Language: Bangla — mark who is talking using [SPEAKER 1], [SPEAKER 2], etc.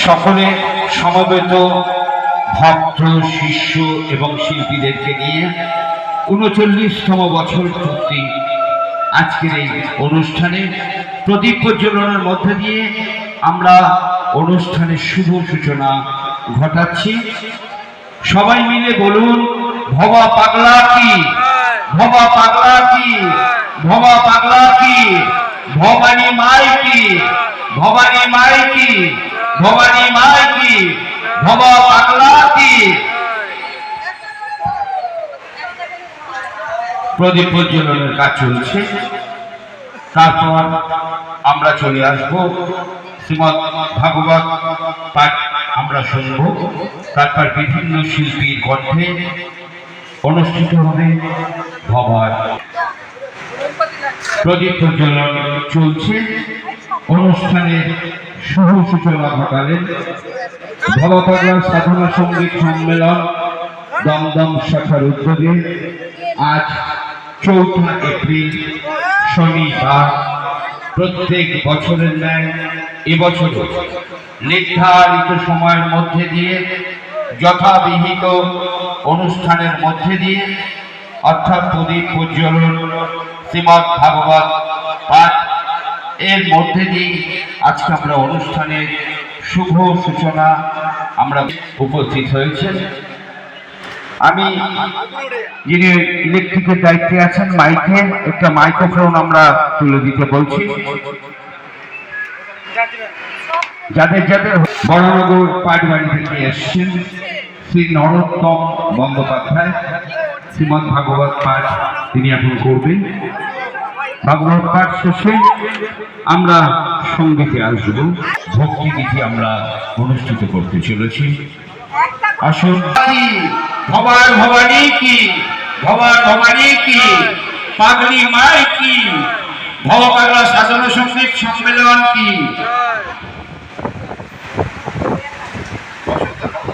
[SPEAKER 1] সকলে সমবেত ভক্ত শিষ্য এবং শিল্পীদেরকে নিয়ে ৩৯তম বছর পূর্তি আজকের এই অনুষ্ঠানে প্রদীপ প্রজ্বলনের মধ্যে দিয়ে আমরা অনুষ্ঠানের শুভ সূচনা ঘটাচ্ছি। সবাই মিলে বলুন, ভবা পাগলা কি, ভবা পাগলা কি, ভবা পাগলা কি, ভবানী মাই কি, ভবানী মাই কি, ভবানী মাই কি, ভবা পাগলা কি। প্রদীপ প্রজ্বলনের কাজ চলছে। তারপর আমরা চলে আসবো শ্রীমৎ ভাগবত পাঠ আমরা শুনব। তারপর বিভিন্ন শিল্পীর কণ্ঠে অনুষ্ঠিত হবে ভবার। প্রদীপ প্রজ্বলন চলছে। অনুষ্ঠানের শুভ সূচনা ঘটালেন ভবা পাগলা সাধনা সঙ্গীত সম্মেলন দমদম শাখার উদ্যোগে আজ ৪ এপ্রিল শনিবার। প্রত্যেক বছরের ন্যায় এবছর নির্ধারিত সময়ের মধ্যে দিয়ে যথাবিহিত অনুষ্ঠানের মধ্যে দিয়ে অর্থাৎ প্রদীপ প্রজ্বলন শ্রীমৎ ভাগবত পাঠ এর মধ্যে দিয়ে আজকে আমরা অনুষ্ঠানের শুভ সূচনা আমরা উপস্থিত হয়েছেন। আমি যিনি ইলেকট্রিকের দায়িত্বে আছেন মাইকে একটা মাইক্রোফোন আমরা তুলে দিতে বলছি। যাদের যাদের বড়নগর পাটবাড়ি থেকে এসছেন শ্রী নরোত্তম বন্দ্যোপাধ্যায় শ্রীমৎ ভাগবত পাঠ তিনি এখন করবেন। ভাগবত পাঠ শেষে আমরা সঙ্গীতে আসব। ভক্তিগীতি আমরা অনুষ্ঠিত করতে চলেছি। আসুন। ভবার ভবানী কি, ভবার ভবানী কি, পাগলি মাই কি, ভবা পাগলা সাধনা সঙ্গীত সম্মেলন কি।